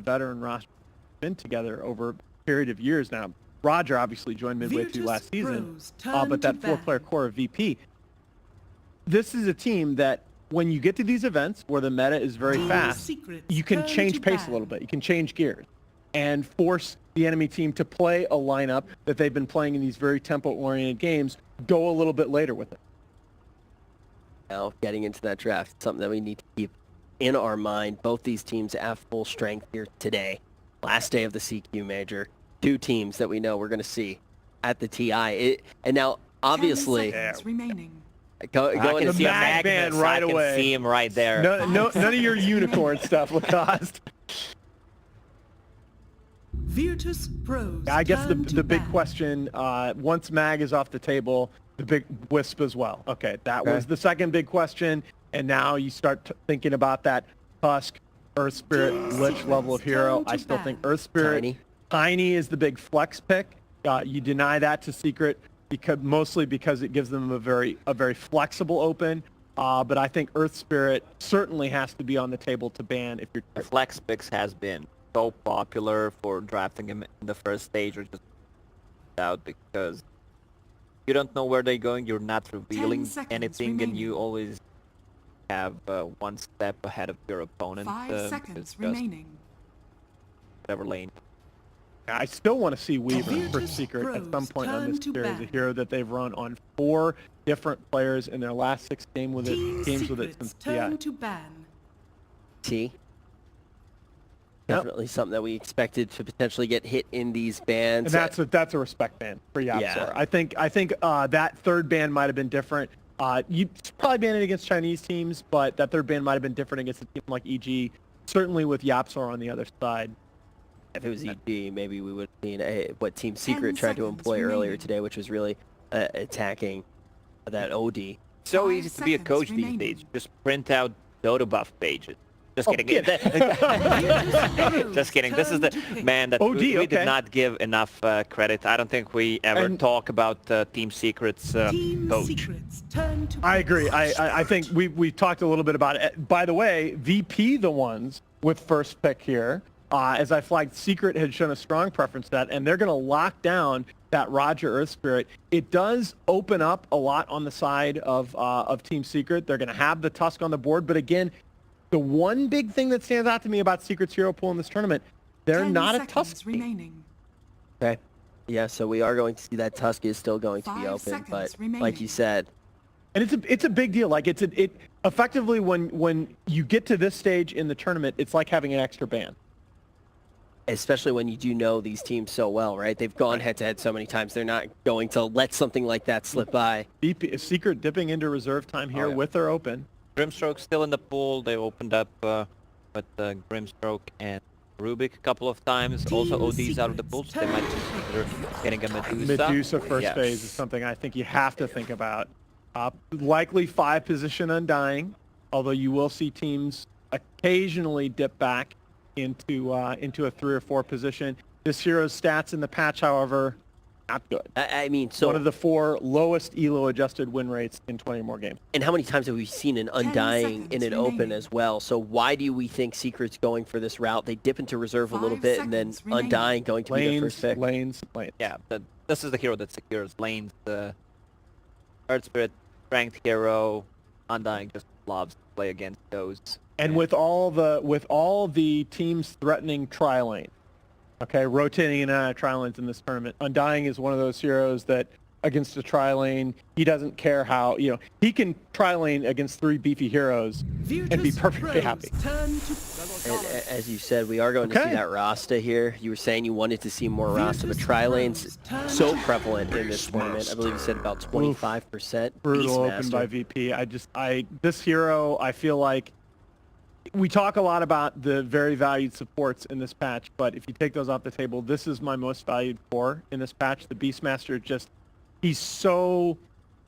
veteran roster been together over a period of years now. Roger obviously joined midway through last season, but that 4-player core of VP. This is a team that when you get to these events where the meta is very fast, you can change pace a little bit. You can change gears and force the enemy team to play a lineup that they've been playing in these very tempo-oriented games, go a little bit later with it. Now, getting into that draft, something that we need to keep in our mind. Both these teams at full strength here today. Last day of the CQ Major. Two teams that we know we're going to see at the TI. And now, obviously, remaining. Going to see Mag Magnus. right I away. can see him right there. None of your unicorn stuff will cost. Virtus.pro. I guess the big question, once Mag is off the table, the big Wisp as well. Okay, that was the second big question, and now you start thinking about that Tusk, Earth Spirit, Lich level of hero. I still think Earth Spirit, Tiny is the big flex pick. You deny that to Secret mostly because it gives them a very flexible open. But I think Earth Spirit certainly has to be on the table to ban if you're. The flex picks has been so popular for drafting him in the first stage or just out because you don't know where they're going. You're not revealing anything, and you always have one step ahead of your opponent. 5 seconds remaining. Whatever lane. I still want to see Weaver for Secret at some point on this series, a hero that they've run on 4 different players in their last 6 games with it since TI. T. Definitely something that we expected to potentially get hit in these bans. And that's a respect ban for Yapzor. Yeah. I think that third ban might have been different. You probably banned it against Chinese teams, but that third ban might have been different against a team like EG. Certainly with Yapzor on the other side. If it was EG, maybe we would have seen what Team Secret tried to employ earlier today, which was really attacking that OD. So easy to be a coach these days. Just print out Dota buff pages. Just kidding. Just kidding. This is the man that we did not give enough credit. I don't think we ever talk about Team Secret's coach. I agree. I think we talked a little bit about it. By the way, VP the ones with first pick here. As I flagged, Secret had shown a strong preference to that, and they're going to lock down that Roger Earth Spirit. It does open up a lot on the side of Team Secret. They're going to have the Tusk on the board, but again, the one big thing that stands out to me about Secret's hero pool in this tournament, they're not a Tusk team. Okay. Yeah, so we are going to see that Tusk is still going to be open, but like you said. And it's a big deal. Like it effectively when you get to this stage in the tournament, it's like having an extra ban. Especially when you do know these teams so well, right? They've gone head-to-head so many times. They're not going to let something like that slip by. Secret dipping into reserve time here with their open. Grimstroke still in the pool. They opened up with Grimstroke and Rubik a couple of times. Also OD's out of the pool, so they might consider getting a Medusa. Medusa first phase is something I think you have to think about. Likely 5-position Undying, although you will see teams occasionally dip back into a 3 or 4 position. This hero's stats in the patch, however, not good. I mean, so one of the 4 lowest ELO adjusted win rates in 20 or more games. And how many times have we seen an Undying in an open as well? So why do we think Secret's going for this route? They dip into reserve a little bit, and then Undying going to be their first pick. Lanes. Yeah, this is the hero that secures lanes. The Earth Spirit, strength hero, Undying just loves to play against those. And with all the teams threatening tri-lane, rotating in and out of tri-lanes in this tournament, Undying is one of those heroes that against a tri-lane, he doesn't care how, he can tri-lane against 3 beefy heroes and be perfectly happy. And as you said, we are going to see that Rasta here. You were saying you wanted to see more Rasta, but tri-lanes so prevalent in this tournament. I believe you said about 25%. Brutal open by VP. This hero, I feel like, we talk a lot about the very valued supports in this patch, but if you take those off the table, this is my most valued core in this patch. The Beastmaster he's so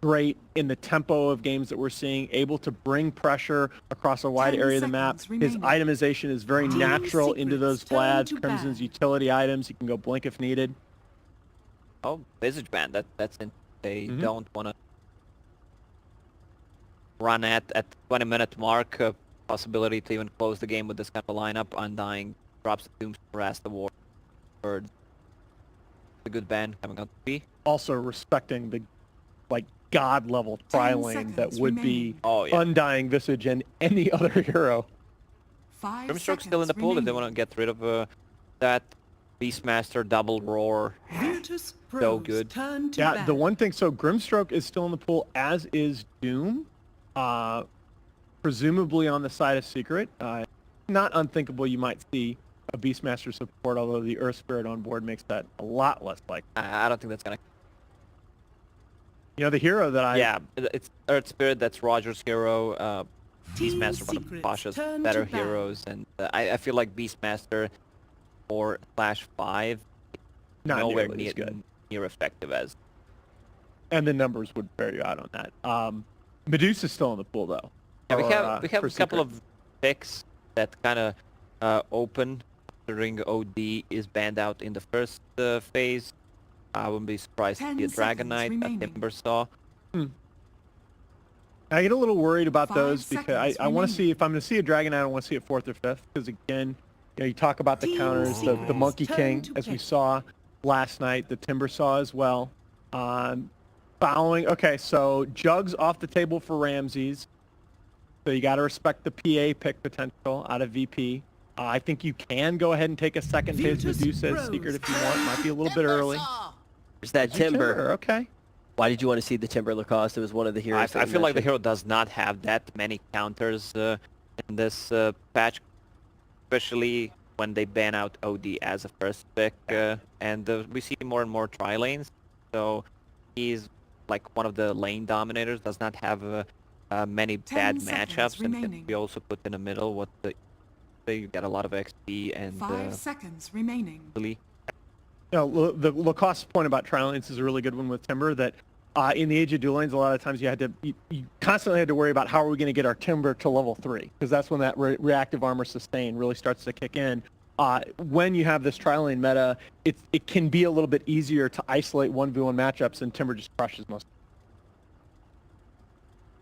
great in the tempo of games that we're seeing, able to bring pressure across a wide area of the map. His itemization is very natural into those Vlad's, Crimson's utility items. He can go blink if needed. Oh, Visage Band, that's in. They don't want to run at 20-minute mark. Possibility to even close the game with this kind of lineup. Undying drops the Tombstone, harass the war. A good ban coming out to be. Also respecting the god level tri-lane that would be Undying Visage and any other hero. 5 Grimstroke's still in the pool if they want to get rid of that. Beastmaster double roar. Virtus Pro's So good. turn to Yeah, bat. the one thing, so Grimstroke is still in the pool, as is Doom. Presumably on the side of Secret. Not unthinkable you might see a Beastmaster support, although the Earth Spirit on board makes that a lot less likely. I don't think that's gonna. You know, the hero that I... Yeah, it's Earth Spirit. That's Roger's hero. Team Beastmaster, one of Secret's Pasha's turn better to bat. heroes, and I feel like Beastmaster or /5 Not nowhere nearly as good. near effective as. And the numbers would bear you out on that. Medusa's still in the pool, though. Yeah, Or, we have for a couple Secret. of picks that kind of open. Considering OD is banned out in the first phase, I wouldn't be surprised to 10 see a seconds Dragon Knight, a remaining. Timbersaw. I get a little worried about 5 those because seconds I want to see, remaining. if I'm going to see a Dragon Knight, I want to see it 4th or 5th. Because again, you know, you talk about the Team counters, the Secret's Monkey turn King, to as we pick. saw last night, the Timbersaw as well. Following, okay, so Jugs off the table for Ramses. So you got to respect the PA pick potential out of VP. I think you can go ahead and take a second phase Virtus Medusa as Pro's Secret if you want. Might be a little bit early. There's that Timber. Okay. Why did you want to see the Timber, Lacoste? It was one of the heroes. I that you feel like the mentioned. hero does not have that many counters in this patch, especially when they ban out OD as a first pick, and we see more and more tri-lanes. So he's like one of the lane dominators, does not have many 10 bad seconds matchups, and can remaining. be also put in the middle. What you get a lot of XP and 5 seconds remaining. really. You know, the Lacoste point about tri-lanes is a really good one with Timber, that in the Age of Dual Lanes, a lot of times you constantly had to worry about how are we going to get our Timber to level 3, because that's when that reactive armor sustain really starts to kick in. When you have this tri-lane meta, it can be a little bit easier to isolate 1v1 matchups, and Timber just crushes most.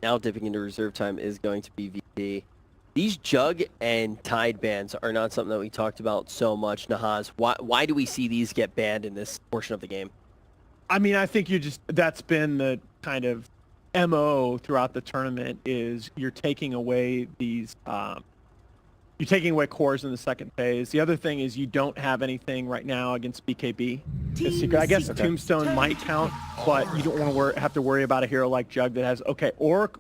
Now dipping into reserve time is going to be VP. These Jug and Tide bans are not something that we talked about so much, Nahaz. Why do we see these get banned in this portion of the game? I mean, I think that's been the kind of MO throughout the tournament, is you're taking away these, you're taking away cores in the second phase. The other thing is you don't have anything right now against BKB. Team Secret. I guess Secret. Tombstone might count, but you don't want to have to worry about a hero like Jug that has, okay,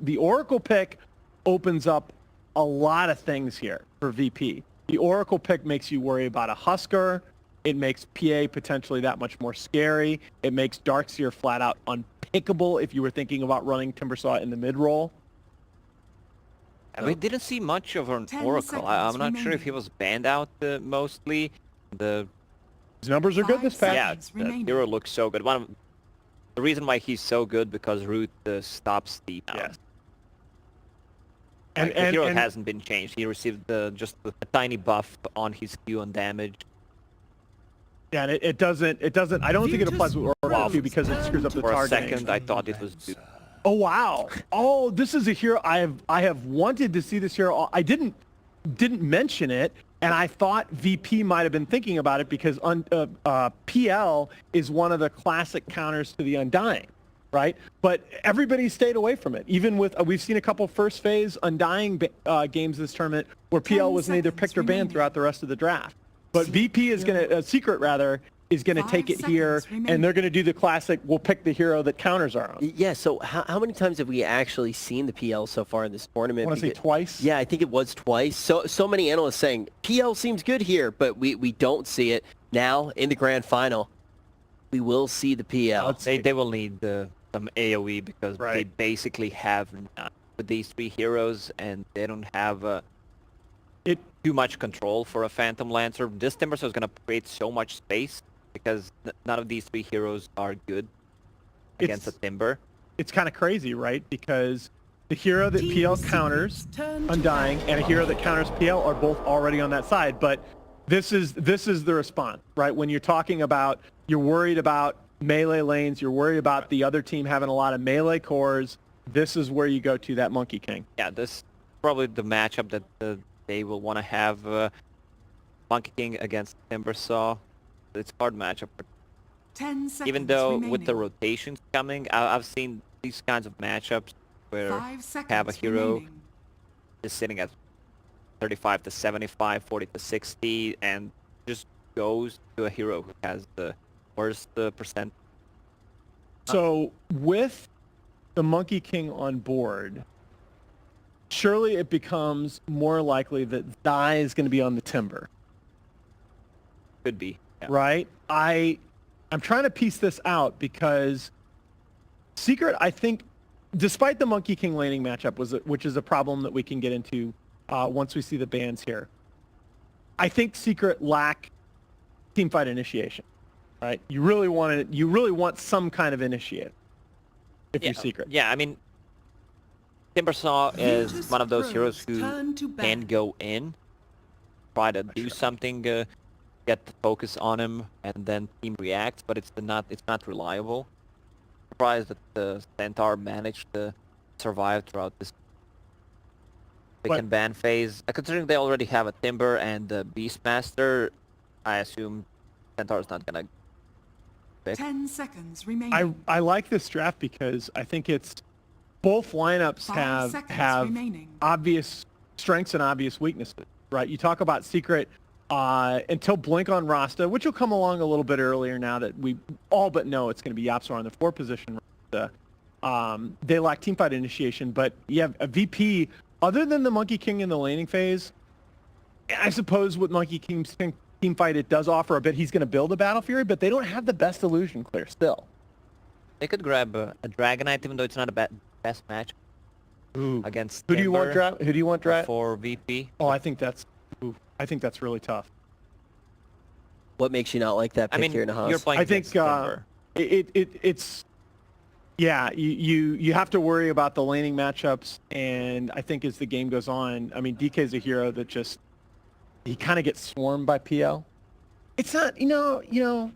the Oracle pick opens up a lot of things here for VP. The Oracle pick makes you worry about a Husker. It makes PA potentially that much more scary. It makes Darkseer flat out unpickable if you were thinking about running Timbersaw in the mid-roll. And we didn't see much of an 10 Oracle. I'm not seconds sure if he remaining. was banned out mostly. His numbers are good this 5 patch. Yeah, seconds the remaining. hero looks so good. The reason why he's so good because Root stops the Yes. Like, the hero hasn't been changed. He received just a tiny buff on his Q and damage. Yeah, and it doesn't. I don't think it applies with Oracle Q because it screws up the For a targeting. second, I thought it was. Oh wow! Oh, this is a hero I have wanted to see this hero. I didn't mention it, and I thought VP might have been thinking about it because PL is one of the classic counters to the Undying, right? But everybody stayed away from it. Even with we've seen a couple first phase Undying games this tournament where 10 PL was neither picked or banned remaining. throughout the rest of the draft. But VP is gonna Secret rather is going to 5 take it here, seconds remaining. and they're going to do the classic, we'll pick the hero that counters our own. Yeah, so how many times have we actually seen the PL so far in this tournament? I want to say twice. Yeah, I think it was twice. So many analysts saying, PL seems good here, but we don't see it. Now, in the grand final, we will see the PL. They will need some AoE because they Right. basically have none with these three heroes, and they don't have too much control for a Phantom Lancer. This Timbersaw is going to create so much space because none of these three heroes are good against a Timber. It's kind of crazy, right? Because the hero that Team PL Secret's counters, turn to Undying, bat. and a hero that counters PL are both already on that side. But this is the response, right? When you're talking about, you're worried about melee lanes, you're worried about the other team having a lot of melee cores, this is where you go to that Monkey King. Yeah, this is probably the matchup that they will want to have Monkey King against Timbersaw. It's a hard matchup. 10 seconds Even though remaining. with the rotations coming, I've seen these kinds of matchups where 5 seconds have a hero remaining. just sitting at 35 to 75, 40 to 60, and just goes to a hero who has the worst percent. So with the Monkey King on board, surely it becomes more likely that Zai is going to be on the Timber, Could be. Yeah. right? I'm trying to piece this out because Secret, I think, despite the Monkey King laning matchup, which is a problem that we can get into once we see the bans here, I think Secret lack teamfight initiation, right? You really want some kind of initiator if Yeah, you're Secret. Yeah, I mean, Timbersaw is Virtus one of those Pro heroes who turn to can ban. go in, try to do something, get the focus on him, and then team reacts, but it's not reliable. Surprised that the Centaur managed to survive throughout this pick But- and ban phase. Considering they already have a Timber and a Beastmaster, I assume Centaur's not gonna pick. 10 seconds remaining. I like this draft because I think it's both lineups 5 seconds have remaining. obvious strengths and obvious weaknesses, right? You talk about Secret until Blink on Rasta, which will come along a little bit earlier now that we all but know it's going to be Yapsar on the 4 position. Rasta. They lack teamfight initiation, but you have a VP other than the Monkey King in the laning phase. I suppose with Monkey King's teamfight, it does offer a bit. He's going to build a Battle Fury, but they don't have the best illusion clear still. They could grab a Dragonite, even though it's not a best match against Who do you want Timber draft? Who do you want draft? for VP. Oh, I think that's really tough. What makes you not like that pick I mean, here, Nahas? you're playing I think against Timber. it's yeah. You have to worry about the laning matchups, and I think as the game goes on, I mean, DK is a hero that just he kind of gets swarmed by PL. It's not you know.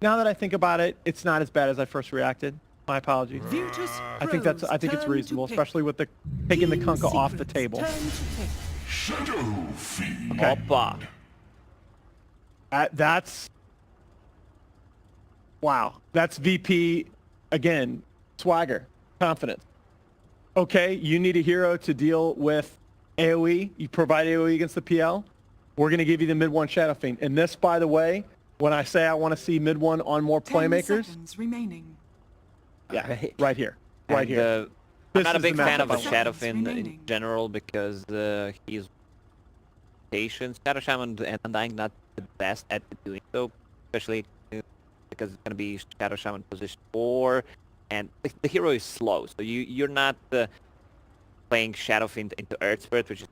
Now that I think about it, it's not as bad as I first reacted. My apologies. Virtus I think Pro's it's turn to reasonable, pick. especially with the taking the Team Kunkka off the Secret's table. turn to pick. Shadow Fiend. Okay. Oppa. That's wow. That's VP again. Swagger, confidence. Okay, you need a hero to deal with AoE. You provide AoE against the PL. We're going to give you the mid one Shadow Fiend. And this, by the way, when I say I want to see mid one on more 10 playmakers, seconds remaining. yeah, Right. right here, right And, here. I'm This not a is the big fan of matchup I a want. Shadow Seconds Fin in remaining. general because he's patient. Shadow Shaman and Undying not the best at doing so, especially because it's gonna be Shadow Shaman position 4, and the hero is slow, so you're not playing Shadow Fin into Earth Spirit, which is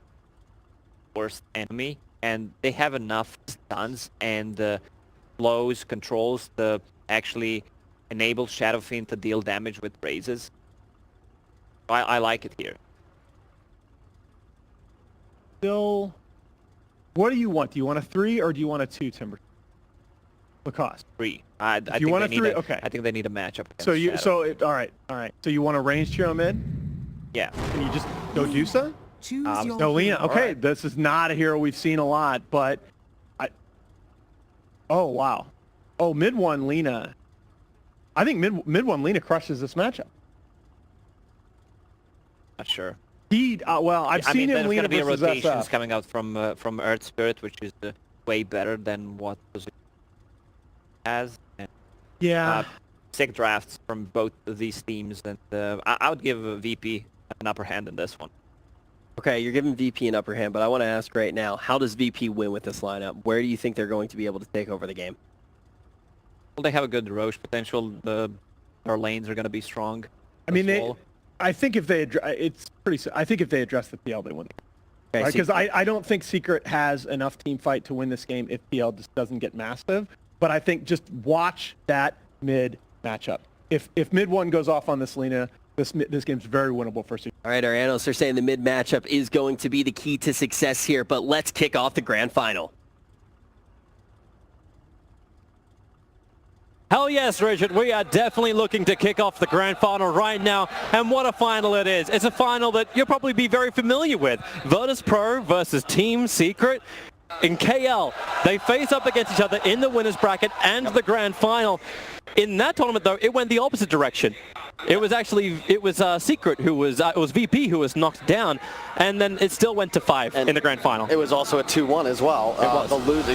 the worst enemy, and they have enough stuns and flows, controls to actually enable Shadow Fin to deal damage with raises. I like it here. Still, what do you want? Do you want a 3 or do you want a 2, Timber? Lacoste. 3. I you think want they a need 3, okay. I think they need a matchup. So against Shadow. all right. So you want a ranged hero mid? Yeah. Can you just go Dusa? Choose Um, your No, Lena. hero. Okay, Alright. this is not a hero we've seen a lot, but oh wow. Oh, mid one Lena. I think mid one Lena crushes this matchup. Not sure. Well, I've I seen mean, him there's Lena gonna be versus rotations SF. coming out from Earth Spirit, which is way better than what was has. And, Yeah. sick drafts from both of these teams, and I would give VP an upper hand in this one. Okay, you're giving VP an upper hand, but I want to ask right now, how does VP win with this lineup? Where do you think they're going to be able to take over the game? Well, they have a good Roche potential. Their lanes are going to be strong. I mean, as well. I think if they I think if they address the PL, they win. Okay, Because I don't think Secret has enough team fight to win this game if PL just doesn't get massive. But I think just watch that mid matchup. If mid one goes off on this Lena, this game's very winnable for Secret. All right, our analysts are saying the mid matchup is going to be the key to success here, but let's kick off the grand final. Hell yes, Richard. We are definitely looking to kick off the grand final right now. And what a final it is. It's a final that you'll probably be very familiar with. Virtus.pro versus Team Secret. in KL, they face up against each other in the winners bracket and the grand final. In that tournament, though, it went the opposite direction. It was Secret who was, it was VP who was knocked down, and then it still went to 5 in the grand final. It was also a 2-1 as well. The loser,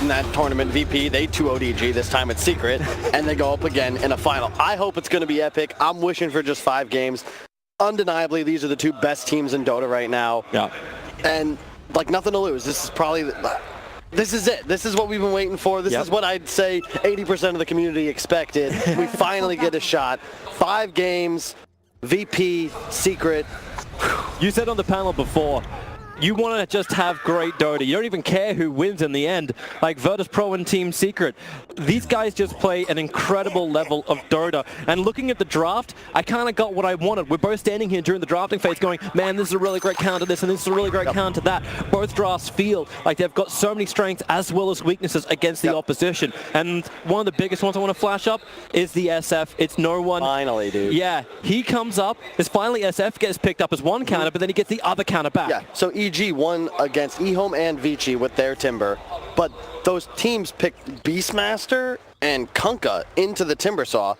in that tournament, VP, they 2-0'd EG, this time it's Secret, and they go up again in a final. I hope it's going to be epic. I'm wishing for just 5 games. Undeniably, these are the 2 best teams in Dota right now. Yeah. And, like, nothing to lose. This is probably... This is it. This is what we've been waiting for. This is what I'd say 80% of the community expected. We finally get a shot. 5 games, VP, Secret. You said on the panel before, you want to just have great Dota. You don't even care who wins in the end. Like Virtus.pro and Team Secret. These guys just play an incredible level of Dota. And looking at the draft, I kind of got what I wanted. We're both standing here during the drafting phase going, man, this is a really great counter to this, and this is a really great counter to that. Both drafts feel like they've got so many strengths as well as weaknesses against the opposition. And one of the biggest ones I want to flash up is the SF. It's no one. Finally, dude. Yeah, he comes up. It's finally SF gets picked up as one counter, but then he gets the other counter back. Yeah, so EG won against eHome and Vici with their Timber, but those teams picked Beastmaster and Kunkka into the Timbersaw.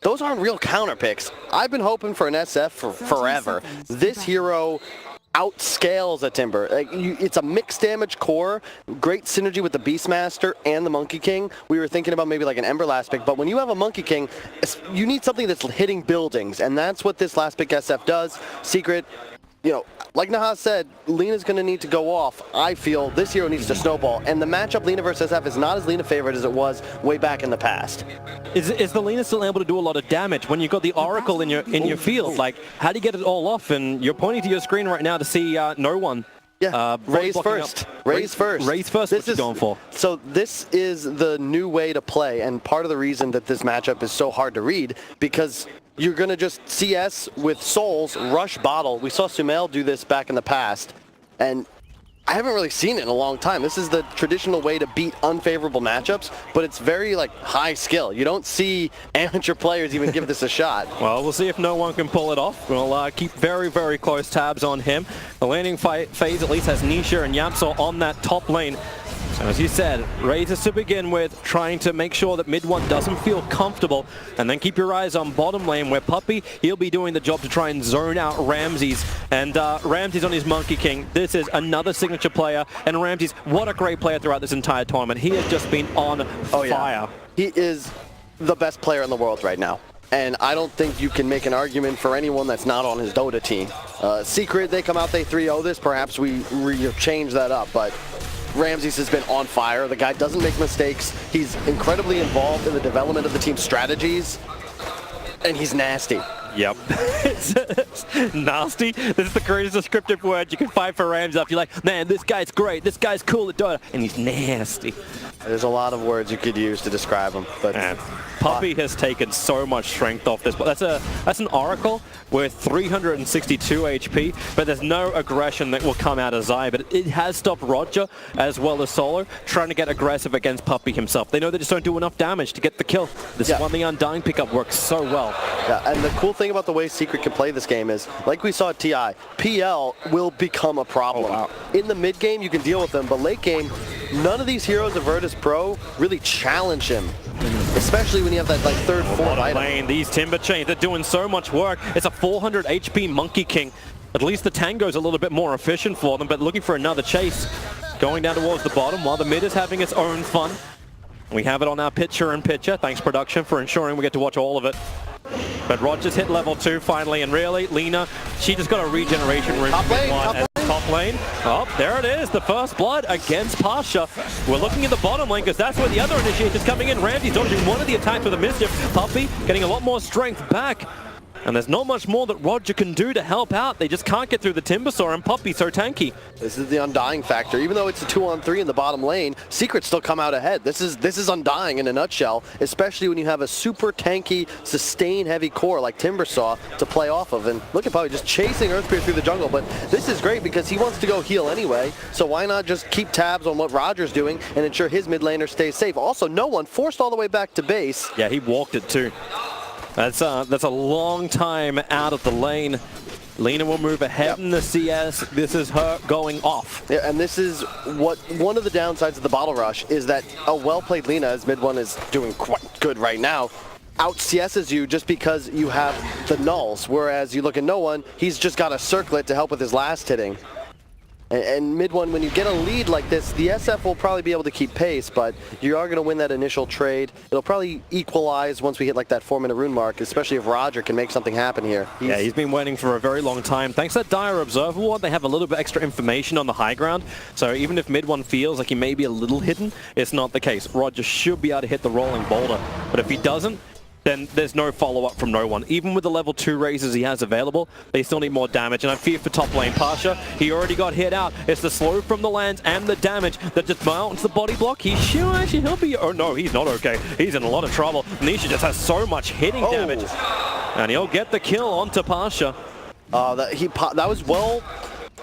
Those aren't real counter picks. I've been hoping for an SF for forever. This hero outscales a Timber. It's a mixed damage core, great synergy with the Beastmaster and the Monkey King. We were thinking about maybe like an Ember last pick, but when you have a Monkey King, you need something that's hitting buildings, and that's what this last pick SF does. Secret, like Nahas said, Lena's going to need to go off. I feel this hero needs to snowball, and the matchup Lena versus SF is not as Lena favorite as it was way back in the past. Is the Lena still able to do a lot of damage when you've got the Oracle in your field? Like, how do you get it all off? And you're pointing to your screen right now to see no one. Yeah, raise first. Raise first. Raise first, what you're going for. So this is the new way to play, and part of the reason that this matchup is so hard to read, because you're going to just CS with Souls, rush bottle. We saw Sumail do this back in the past, and I haven't really seen it in a long time. This is the traditional way to beat unfavorable matchups, but it's very high skill. You don't see amateur players even give this a shot. Well, we'll see if no one can pull it off. We'll keep very, very close tabs on him. The laning phase at least has Nisha and Yamso on that top lane. So as you said, Razors to begin with, trying to make sure that mid one doesn't feel comfortable, and then keep your eyes on bottom lane where Puppey, he'll be doing the job to try and zone out Ramses. And Ramses on his Monkey King. This is another signature player, and Ramses, what a great player throughout this entire tournament. He has just been on fire. Yeah. He is the best player in the world right now. And I don't think you can make an argument for anyone that's not on his Dota team. Secret, they come out, they 3-0 this. Perhaps we change that up, but Ramses has been on fire. The guy doesn't make mistakes. He's incredibly involved in the development of the team's strategies, and he's nasty. Yep. It's nasty. This is the greatest descriptive word you can find for Ramses. You're like, man, this guy's great. This guy's cool at Dota, and he's nasty. There's a lot of words you could use to describe him, but Puppey has taken so much strength off this. That's an Oracle with 362 HP, but there's no aggression that will come out of Zai. But it has stopped Roger as well as Solo trying to get aggressive against Puppey himself. They know they just don't do enough damage to get the kill. This is when the Undying pickup works so well. Yeah, and the cool thing about the way Secret can play this game is, like we saw at TI, PL will become a problem. Oh, wow. In the mid game, you can deal with them, but late game, none of these heroes of Virtus.pro really challenge him. Especially when you have that third, fourth item. Lane, these Timber Chains, they're doing so much work. It's a 400 HP Monkey King. At least the Tango's a little bit more efficient for them, but looking for another chase. Going down towards the bottom while the mid is having its own fun. We have it on our picture-in-picture. Thanks, production, for ensuring we get to watch all of it. But Roger's hit level 2 finally, and really, Lena, she just got a regeneration room. Top lane. Oh, there it is, the first blood against Pasha. We're looking at the bottom lane because that's where the other initiator's coming in. Ramsey dodging one of the attacks with a mischief. Puppey getting a lot more strength back. And there's not much more that Roger can do to help out. They just can't get through the Timbersaw, and Puppey's so tanky. This is the Undying factor. Even though it's a 2-on-3 in the bottom lane, Secret still come out ahead. This is Undying in a nutshell, especially when you have a super tanky, sustain-heavy core like Timbersaw to play off of. And look at Puppey just chasing Earthspear through the jungle. But this is great because he wants to go heal anyway, so why not just keep tabs on what Roger's doing and ensure his mid laner stays safe. Also, no one forced all the way back to base. Yeah, he walked it too. That's a long time out of the lane. Lina will move ahead in the CS. This is her going off. Yeah, and this is what one of the downsides of the bottle rush is that a well-played Lina, as mid one is doing quite good right now, out CS's you just because you have the nulls, whereas you look at no one, he's just got a circlet to help with his last hitting. And mid one, when you get a lead like this, the SF will probably be able to keep pace, but you are going to win that initial trade. It'll probably equalize once we hit like that 4-minute rune mark, especially if Roger can make something happen here. He's been waiting for a very long time. Thanks to that dire observer ward, they have a little bit extra information on the high ground. So even if mid one feels like he may be a little hidden, it's not the case. Roger should be able to hit the rolling boulder. But if he doesn't, then there's no follow-up from no one. Even with the level 2 raises he has available, they still need more damage. And I fear for top lane Pasha, he already got hit out. It's the slow from the lands and the damage that just mounts the body block. He'll be, oh no, he's not okay. He's in a lot of trouble. Nisha just has so much hitting damage. And he'll get the kill onto Pasha. That was well...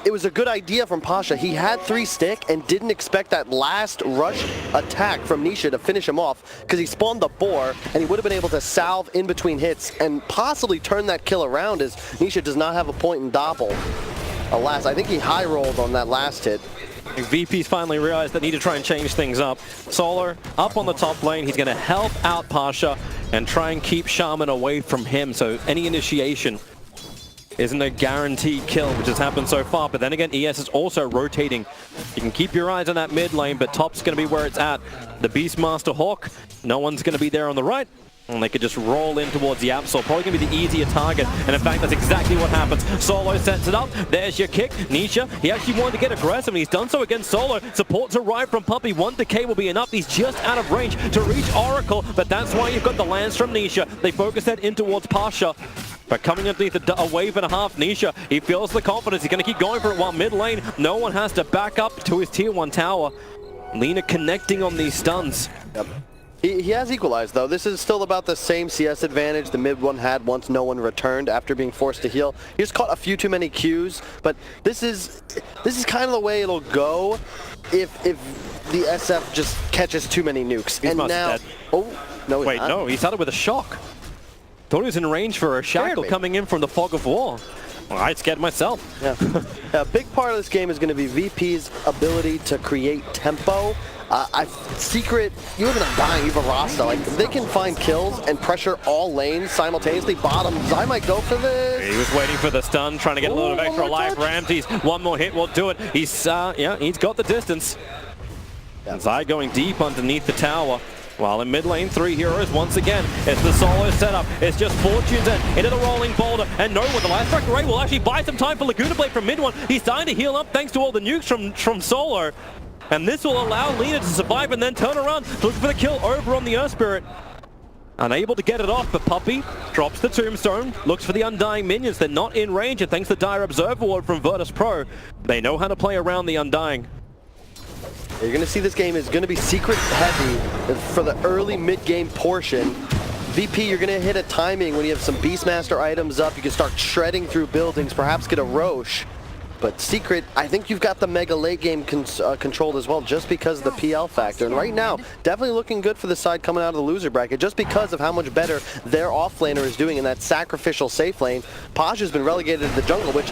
It was a good idea from Pasha. He had 3 stick and didn't expect that last rush attack from Nisha to finish him off because he spawned the boar and he would have been able to salve in between hits and possibly turn that kill around as Nisha does not have a point in Doppel. Alas, I think he high rolled on that last hit. VP's finally realized they need to try and change things up. Solar up on the top lane. He's going to help out Pasha and try and keep Shaman away from him. So any initiation isn't a guaranteed kill, which has happened so far. But then again, ES is also rotating. You can keep your eyes on that mid lane, but top's going to be where it's at. The Beastmaster Hawk, no one's going to be there on the right. And they could just roll in towards the Absol. Probably going to be the easier target. And in fact, that's exactly what happens. Solo sets it up. There's your kick. Nisha, he actually wanted to get aggressive, and he's done so against Solo. Support's arrived from Puppey. 1 decay will be enough. He's just out of range to reach Oracle. But that's why you've got the lands from Nisha. They focus that in towards Pasha. But coming underneath a wave and a half, Nisha, he feels the confidence. He's going to keep going for it while mid lane, no one has to back up to his tier 1 tower. Lina connecting on these stuns. Yep. He has equalized, though. This is still about the same CS advantage the mid one had once no one returned after being forced to heal. He just caught a few too many Qs, but this is kind of the way it'll go if the SF just catches too many nukes. He's and now, dead. Oh no, wait, no, he started with a shock. Thought he was in range for a shackle coming in from the fog of war. Well, I scared myself. Yeah. A big part of this game is going to be VP's ability to create tempo. Secret, you have an Undying, you have a Rasta, like they can find kills and pressure all lanes simultaneously. Bottoms, I might go for this. He was waiting for the stun, trying to get a little bit extra life. Ramses, 1 more hit will do it. He's he's got the distance. And Zai going deep underneath the tower. While in mid lane, 3 heroes once again. It's the solo setup. It's just Fortune's into the rolling boulder. And no one, the last strike array will actually buy some time for Laguna Blade from mid one. He's starting to heal up thanks to all the nukes from Solo. And this will allow Lina to survive and then turn around, looking for the kill over on the Earth Spirit. Unable to get it off, but Puppey drops the tombstone, looks for the Undying minions. They're not in range, and thanks to the Dire Observer Ward from Virtus.pro, they know how to play around the Undying. You're going to see this game is going to be secret heavy for the early mid-game portion. VP, you're going to hit a timing when you have some Beastmaster items up. You can start shredding through buildings, perhaps get a Roche. But Secret, I think you've got the mega late game controlled as well, just because of the PL factor. And right now, definitely looking good for the side coming out of the loser bracket, just because of how much better their offlaner is doing in that sacrificial safe lane. Pasha's been relegated to the jungle, which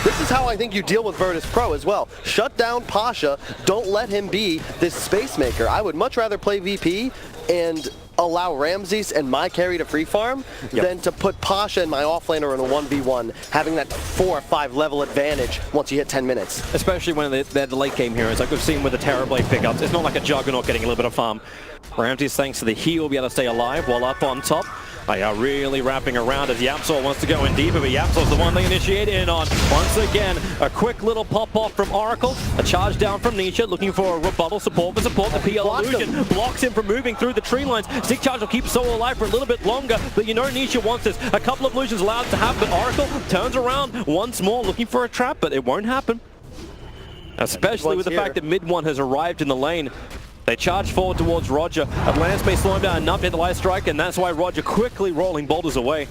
this is how I think you deal with Virtus.pro as well. Shut down Pasha, don't let him be this space maker. I would much rather play VP and allow Ramses and my carry to free farm than to put Pasha and my offlaner in a 1v1, having that 4 or 5 level advantage once you hit 10 minutes. Especially when they're the late game heroes, like we've seen with the Terrorblade pickups. It's not like a Juggernaut getting a little bit of farm. Ramses, thanks to the heal, will be able to stay alive while up on top. They are really wrapping around as Yapsol wants to go in deeper, but Yapsol's the one they initiate in on. Once again, a quick little pop-off from Oracle, a charge down from Nisha, looking for a rebuttal support. The PL illusion blocks him from moving through the tree lines. Stick charge will keep Solo alive for a little bit longer, but you know Nisha wants this. A couple of illusions allowed to happen, but Oracle turns around once more, looking for a trap, but it won't happen. Especially with the fact that mid one has arrived in the lane. They charge forward towards Roger. Atlantis may slow him down enough to hit the light strike, and that's why Roger quickly rolling boulders away.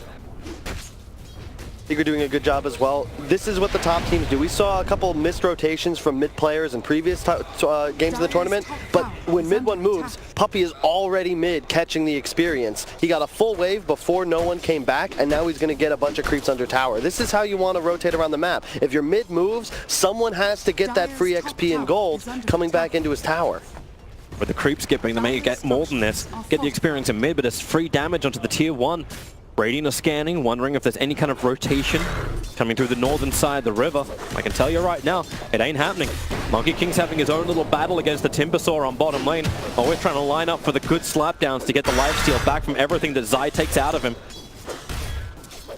Secret doing a good job as well. This is what the top teams do. We saw a couple missed rotations from mid players in previous games of the tournament, but when mid one moves, Puppey is already mid catching the experience. He got a full wave before no one came back, and now he's going to get a bunch of creeps under tower. This is how you want to rotate around the map. If your mid moves, someone has to get that free XP and gold coming back into his tower. With the creep skipping, they may get more than this. Get the experience in mid, but it's free damage onto the tier 1. Radiant is scanning, wondering if there's any kind of rotation coming through the northern side of the river. I can tell you right now, it ain't happening. Monkey King's having his own little battle against the Timbersaw on bottom lane. Always trying to line up for the good slapdowns to get the lifesteal back from everything that Zai takes out of him.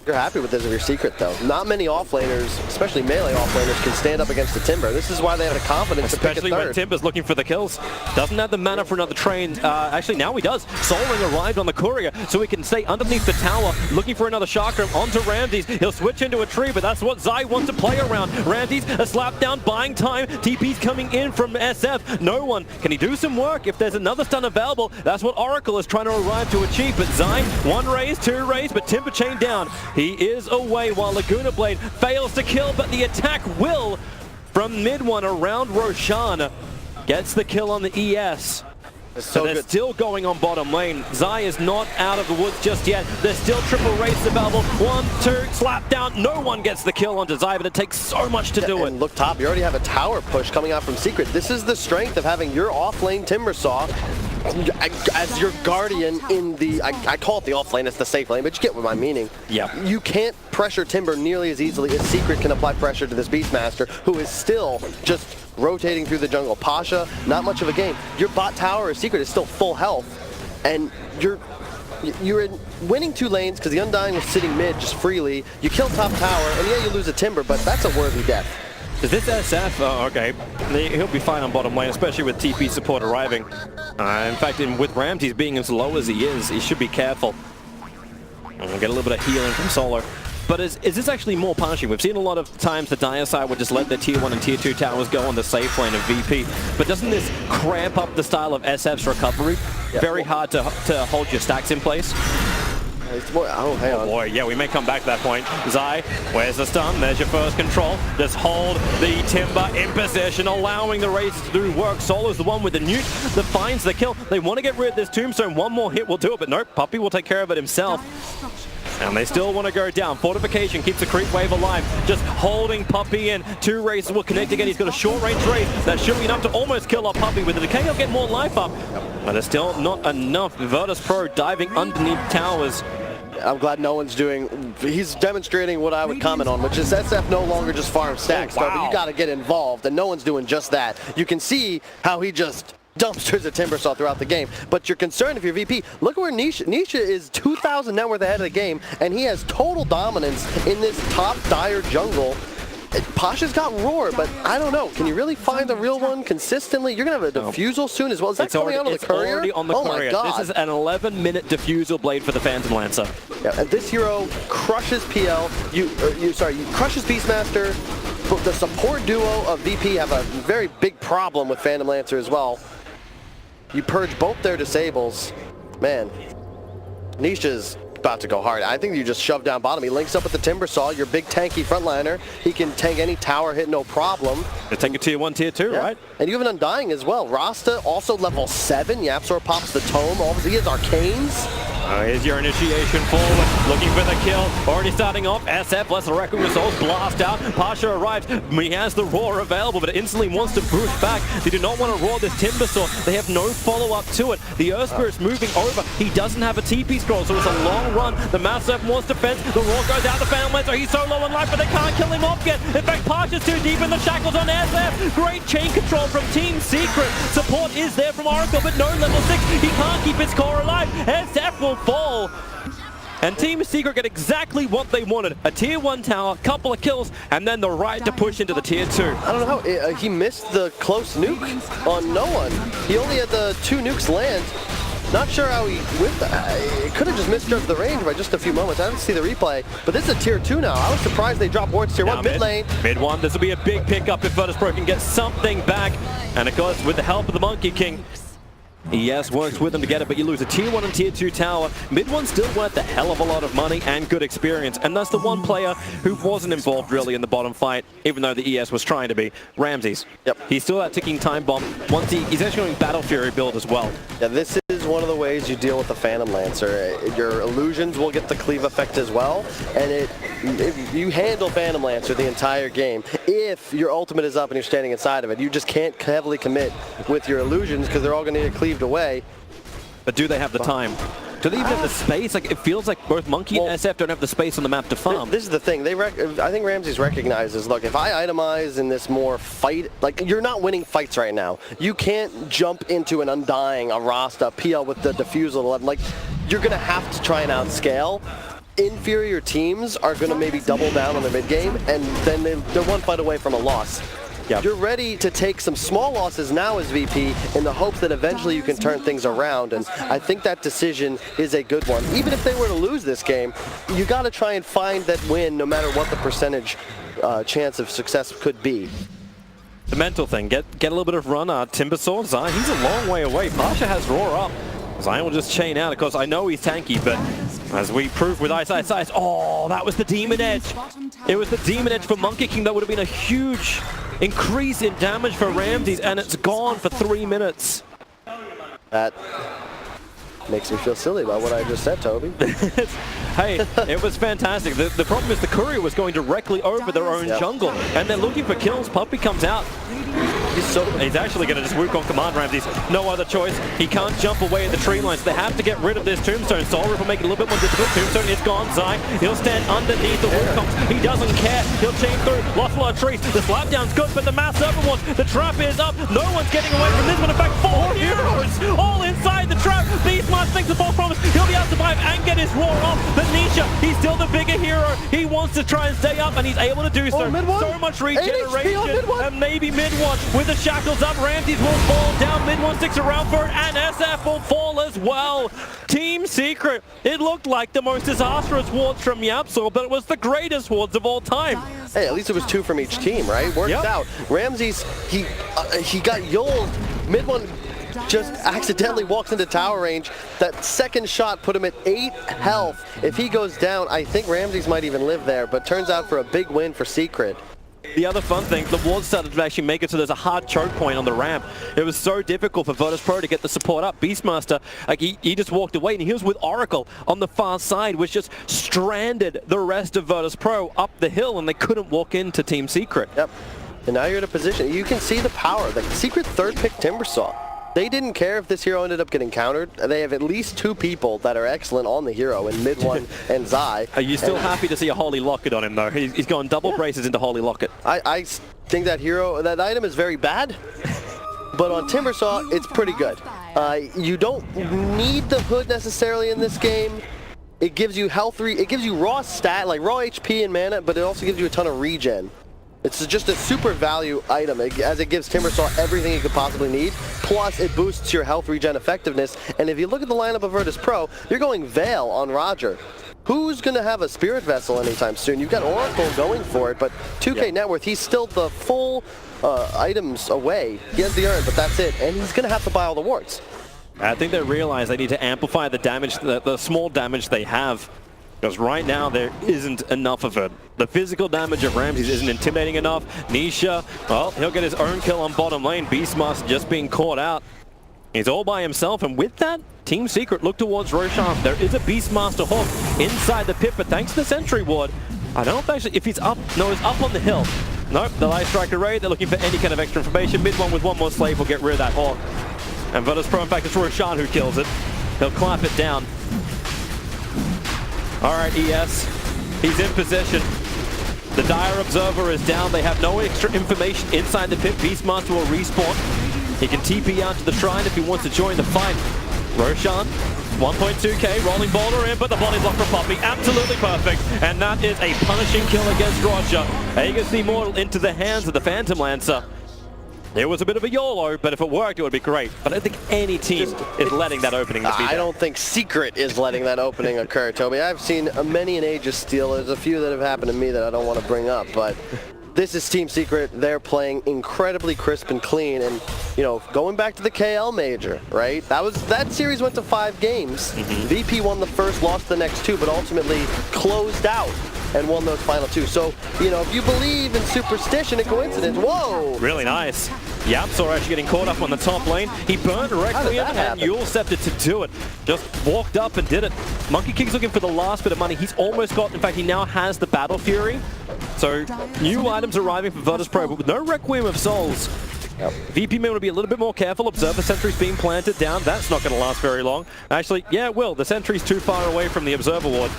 You're happy with this of your Secret, though. Not many offlaners, especially melee offlaners, can stand up against the Timber. This is why they have the confidence to pick a third. Especially when Timber's looking for the kills. Doesn't have the mana for another train. Actually, now he does. Soul Ring arrived on the courier, so he can stay underneath the tower, looking for another chakram onto Ramses. He'll switch into a tree, but that's what Zai wants to play around. Ramses, a slap down, buying time. TP's coming in from SF. No one. Can he do some work? If there's another stun available, that's what Oracle is trying to arrive to achieve. But Zai, 1 raise, 2 raise, but Timber chain down. He is away while Laguna Blade fails to kill, but the attack will from mid one around Roshan. Gets the kill on the ES. So they're still going on bottom lane. Zai is not out of the woods just yet. There's still triple race available. 1, 2, slap down. No one gets the kill onto Zai, but it takes so much to do it. Look top, you already have a tower push coming out from Secret. This is the strength of having your off-lane Timbersaw as your guardian in the, I call it the off lane, it's the safe lane, but you get what I'm meaning. Yeah. You can't pressure Timber nearly as easily as Secret can apply pressure to this Beastmaster, who is still just rotating through the jungle. Pasha, not much of a game. Your bot tower or Secret is still full health, and you're winning 2 lanes because the Undying was sitting mid just freely. You kill top tower, and yeah, you lose a Timber, but that's a worthy death. Is this SF? Oh, okay. He'll be fine on bottom lane, especially with TP support arriving. In fact, with Ramses being as low as he is, he should be careful. And we'll get a little bit of healing from Solo. But is this actually more punishing? We've seen a lot of times the Dire side would just let their tier 1 and tier 2 towers go on the safe lane of VP. But doesn't this cramp up the style of SF's recovery? Yeah. Very hard to hold your stacks in place. Oh, hang on. Oh boy, yeah, we may come back to that point. Zai, where's the stun? There's your first control. Just hold the Timber in position, allowing the race to do work. Solo's the one with the nuke that finds the kill. They want to get rid of this Tombstone. 1 more hit will do it, but nope, Puppey will take care of it himself. And they still want to go down. Fortification keeps the creep wave alive. Just holding Puppey in. 2 races will connect again. He's got a short range race. That should be enough to almost kill off Puppey. With the decay, he'll get more life up. But there's still not enough. Virtus.pro diving underneath towers. I'm glad no one's doing, he's demonstrating what I would comment on, which is SF no longer just farm stacks, but you got to get involved, and no one's doing just that. You can see how he just dumpsters a Timbersaw throughout the game, but you're concerned if you're VP. Look at where Nisha is 2,000 net worth ahead of the game, and he has total dominance in this top dire jungle. Pasha's got Roar, but I don't know. Can you really find the real one consistently? You're going to have a diffusal soon as well. Is that coming out on the courier? It's already on the courier. My God. This is an 11-minute diffusal blade for the Phantom Lancer. Yeah, and this hero crushes PL. You crushes Beastmaster. But the support duo of VP have a very big problem with Phantom Lancer as well. You purge both their disables. Man, Nisha's about to go hard. I think you just shove down bottom. He links up with the Timbersaw, your big tanky frontliner. He can tank any tower hit, no problem. They tank a tier 1, tier 2, right? And you have an Undying as well. Rasta also level 7. Yapzor pops the tome. He has arcanes. Here's your initiation forward, looking for the kill. Already starting off. SF lets the Requiem with Souls blast out. Pasha arrives. He has the Roar available, but instantly wants to boost back. They do not want to roar this Timbersaw. They have no follow-up to it. The Earth Spirit's moving over. He doesn't have a TP scroll, so it's a long run. The Master wants defense. The Roar goes out the Phantom Lancer. He's so low in life, but they can't kill him off yet. In fact, Pasha's too deep in the shackles on SF. Great chain control from Team Secret. Support is there from Oracle, but no level 6. He can't keep his core alive. SF will fall. And Team Secret get exactly what they wanted. A tier 1 tower, couple of kills, and then the right to push into the tier 2. I don't know how he missed the close nuke on no one. He only had the 2 nukes land. Not sure how he whipped that. It could have just misjudged the range by just a few moments. I didn't see the replay, but this is a tier 2 now. I was surprised they dropped wards tier 1 mid lane. Mid 1, this will be a big pickup if Virtus.pro can get something back. And of course, with the help of the Monkey King, ES works with them to get it, but you lose a tier 1 and tier 2 tower. Mid 1's still worth a hell of a lot of money and good experience, and that's the one player who wasn't involved really in the bottom fight, even though the ES was trying to be. Ramses. Yep. He's still that ticking time bomb. Once he's actually going Battle Fury build as well. Yeah, this is one of the ways you deal with the Phantom Lancer. Your illusions will get the cleave effect as well, and you handle Phantom Lancer the entire game. If your ultimate is up and you're standing inside of it, you just can't heavily commit with your illusions because they're all going to get cleaved away. But do they have the time? Do they even have the space? Like, it feels like both Monkey and SF don't have the space on the map to farm. This is the thing. I think Ramses recognizes, look, if I itemize in this more fight, like, you're not winning fights right now. You can't jump into an Undying, a Rasta, PL with the Diffusal 11. Like, you're going to have to try and outscale. Inferior teams are going to maybe double down on the mid game, and then they're one fight away from a loss. Yep. You're ready to take some small losses now as VP in the hopes that eventually you can turn things around, and I think that decision is a good one. Even if they were to lose this game, you got to try and find that win no matter what the percentage chance of success could be. The mental thing, get a little bit of run. Timbersaw, Zion, he's a long way away. Pasha has Roar up. Zion will just chain out. Of course, I know he's tanky, but as we proved with Ice, oh, that was the Demon Edge. It was the Demon Edge for Monkey King. That would have been a huge increase in damage for Ramses, and it's gone for 3 minutes. That makes me feel silly about what I just said, Toby. Hey, it was fantastic. The problem is the courier was going directly over their own jungle, and they're looking for kills. Puppy comes out. He's actually going to just Wukong command Ramses. No other choice. He can't jump away at the tree lines. They have to get rid of this Tombstone. Soul Rip will make it a little bit more difficult. Tombstone is gone. Zai, he'll stand underneath the Wukongs. He doesn't care. He'll chain through. Lost a lot of trees. The slapdown's good, but the mass overwatch. The trap is up. No one's getting away from this one. In fact, 4 heroes all inside the trap. Beastmaster thinks the false promise. He'll be able to survive and get his roar off. But Nisha, he's still the bigger hero. He wants to try and stay up, and he's able to do so. So much regeneration, and maybe mid one with the shackles up. Ramses will fall down. Mid one sticks around for it, and SF will fall as well. Team Secret. It looked like the most disastrous wards from Yapsor, but it was the greatest wards of all time. Hey, at least it was 2 from each team, right? Worked out. Ramses, he got Yoled. Mid one just accidentally walks into tower range. That second shot put him at 8 health. If he goes down, I think Ramses might even live there, but turns out for a big win for Secret. The other fun thing, the ward started to actually make it so there's a hard choke point on the ramp. It was so difficult for Virtus.pro to get the support up. Beastmaster, like he just walked away, and he was with Oracle on the far side, which just stranded the rest of Virtus.pro up the hill, and they couldn't walk into Team Secret. Yep. And now you're in a position, you can see the power. The Secret third pick Timbersaw. They didn't care if this hero ended up getting countered. They have at least 2 people that are excellent on the hero in mid one and Zai. Are you still happy to see a Holy Locket on him, though? He's gone double braces into Holy Locket. I think that that item is very bad, but on Timbersaw, it's pretty good. You don't need the hood necessarily in this game. It gives you health, it gives you raw stat, like raw HP and mana, but it also gives you a ton of regen. It's just a super value item, as it gives Timbersaw everything he could possibly need, plus it boosts your health regen effectiveness. And if you look at the lineup of Virtus.pro, you're going Veil on Roger. Who's going to have a Spirit Vessel anytime soon? You've got Oracle going for it, but 2K net worth, he's still the full items away. He has the urn, but that's it, and he's going to have to buy all the wards. I think they realize they need to amplify the damage, the small damage they have. Because right now, there isn't enough of it. The physical damage of Ramses isn't intimidating enough. Nisha, well, he'll get his own kill on bottom lane. Beastmaster just being caught out. He's all by himself, and with that, Team Secret look towards Roshan. There is a Beastmaster hook inside the pit, but thanks to the Sentry Ward, I don't know if actually, if he's up, no, he's up on the hill. Nope, the Light Striker raid, they're looking for any kind of extra information. Mid one with one more slave will get rid of that hawk. And Virtus.pro, in fact, it's Roshan who kills it. He'll clamp it down. All right, ES, he's in position. The Dire Observer is down. They have no extra information inside the pit. Beastmaster will respawn. He can TP out to the shrine if he wants to join the fight. Roshan, 1.2k, rolling boulder in, but the body block from Poppy, absolutely perfect. And that is a punishing kill against Roger. Aegis the Immortal into the hands of the Phantom Lancer. It was a bit of a YOLO, but if it worked, it would be great. But I don't think any team is letting that opening be I don't think Secret is letting that opening occur, Toby. I've seen many an Aegis steal. There's a few that have happened to me that I don't want to bring up, but this is Team Secret. They're playing incredibly crisp and clean, and you know, going back to the KL Major, right? That series went to 5 games. VP won the first, lost the next 2, but ultimately closed out and won those final 2. So, you know, if you believe in superstition and coincidence, whoa! Really nice. Yapzor actually getting caught up on the top lane. He burned Requiem and Yule Scepter to do it. Just walked up and did it. Monkey King's looking for the last bit of money. He's almost got, in fact, he now has the Battle Fury. So, new items arriving for Virtus.pro, but with no Requiem of Souls. VP may want to be a little bit more careful. Observer sentry's being planted down. That's not going to last very long. Actually, yeah, it will. The sentry's too far away from the Observer ward.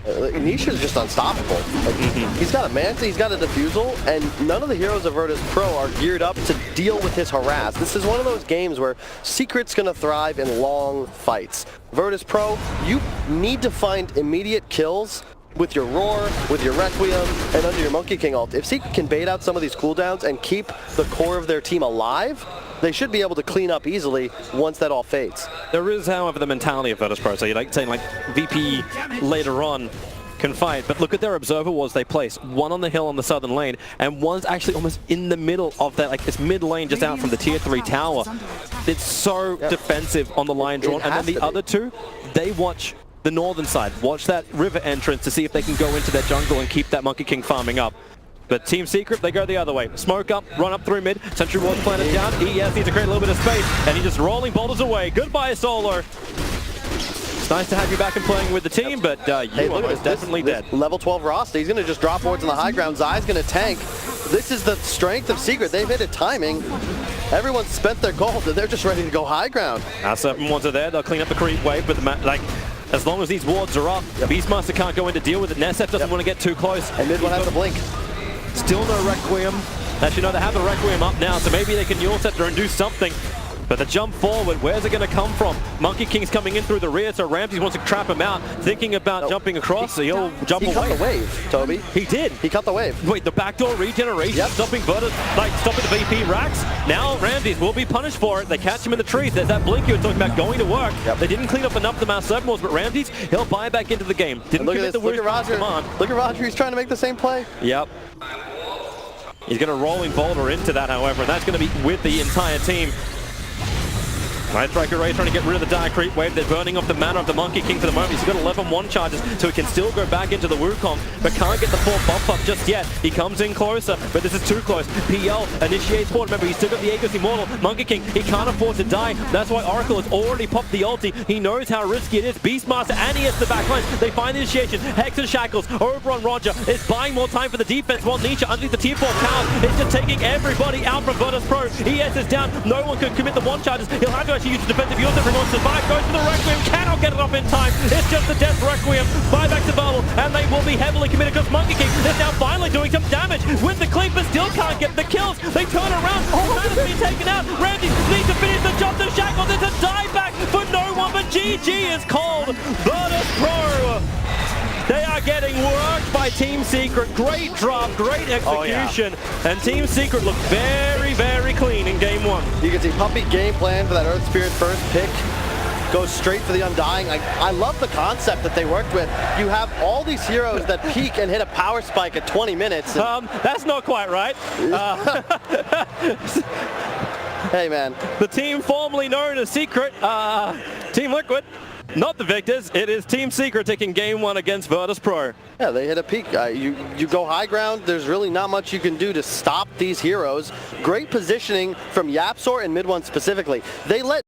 Nisha's just unstoppable. Like, he's got a Manta, he's got a Diffusal, and none of the heroes of Virtus.pro are geared up to deal with his harass. This is one of those games where Secret's going to thrive in long fights. Virtus.pro, you need to find immediate kills with your Roar, with your Requiem, and under your Monkey King ult. If Secret can bait out some of these cooldowns and keep the core of their team alive, they should be able to clean up easily once that all fades. There is, however, the mentality of Virtus.pro. So you're like saying, like, VP later on can fight, but look at their Observer wards they place. One on the hill on the southern lane, and one's actually almost in the middle of that, like this mid lane just out from the tier 3 tower. It's so defensive on the line drawn, and then the other two, they watch the northern side, watch that river entrance to see if they can go into their jungle and keep that Monkey King farming up. But Team Secret, they go the other way. Smoke up, run up through mid, Sentry Ward planted down. ES needs to create a little bit of space, and he just rolling boulders away. Goodbye, Solo. It's nice to have you back and playing with the team, but you are most definitely dead. Level 12 Rasta, he's going to just drop wards on the high ground. Zai's going to tank. This is the strength of Secret. They've hit it timing. Everyone's spent their gold, and they're just ready to go high ground. Now 7 wards are there. They'll clean up the creep wave, but as long as these wards are up, Beastmaster can't go in to deal with it. Nesef doesn't want to get too close. And mid one has to blink. Still no Requiem. Actually, no, they have the Requiem up now, so maybe they can Yule Scepter and do something. But the jump forward, where's it going to come from? Monkey King's coming in through the rear, so Ramses wants to trap him out, thinking about jumping across, so he'll jump away. He cut the wave, Toby. He did. He cut the wave. Wait, the backdoor regeneration, stopping Virtus, stopping the VP racks. Now Ramses will be punished for it. They catch him in the trees. There's that blink you were talking about going to work. They didn't clean up enough of the Mouse 7 walls, but Ramses, he'll buy back into the game. Didn't commit the look at Roger. Command. Look at Roger, he's trying to make the same play. Yep. He's going to rolling boulder into that, however, and that's going to be with the entire team. Night Striker Ray trying to get rid of the Dire Creep Wave. They're burning off the mana of the Monkey King for the moment. He's got 11-1 charges, so he can still go back into the Wukong, but can't get the full bump up just yet. He comes in closer, but this is too close. PL initiates forward. Remember, he's still got the Aegis Immortal. Monkey King, he can't afford to die. That's why Oracle has already popped the ulti. He knows how risky it is. Beastmaster and he hits the back line. They find the initiation. Hex and Shackles over on Roger. It's buying more time for the defense, while Nisha underneath the tier 4 tower is just taking everybody out from Virtus.pro. ES is down. No one can commit the 1 charges. He'll have to actually use the defensive use if he wants to survive. Goes for the Requiem. Cannot get it up in time. It's just the Death Requiem. Buyback to Bubble, and they will be heavily committed because Monkey King is now finally doing some damage with the clean, but still can't get the kills. They turn around. Mana's been taken out. Randy needs to finish the job. The Shackles. It's a dive back for no one, but GG is called. Virtus.pro. They are getting worked by Team Secret. Great drop, great execution, and Team Secret look very, very clean in game 1. You can see Puppy game plan for that Earth Spirit first pick. Goes straight for the Undying. I love the concept that they worked with. You have all these heroes that peak and hit a power spike at 20 minutes. That's not quite right. Hey, man. The team formerly known as Secret, Team Liquid, not the victors. It is Team Secret taking game 1 against Virtus.pro. Yeah, they hit a peak. You go high ground. There's really not much you can do to stop these heroes. Great positioning from Yapzor and mid 1 specifically. They let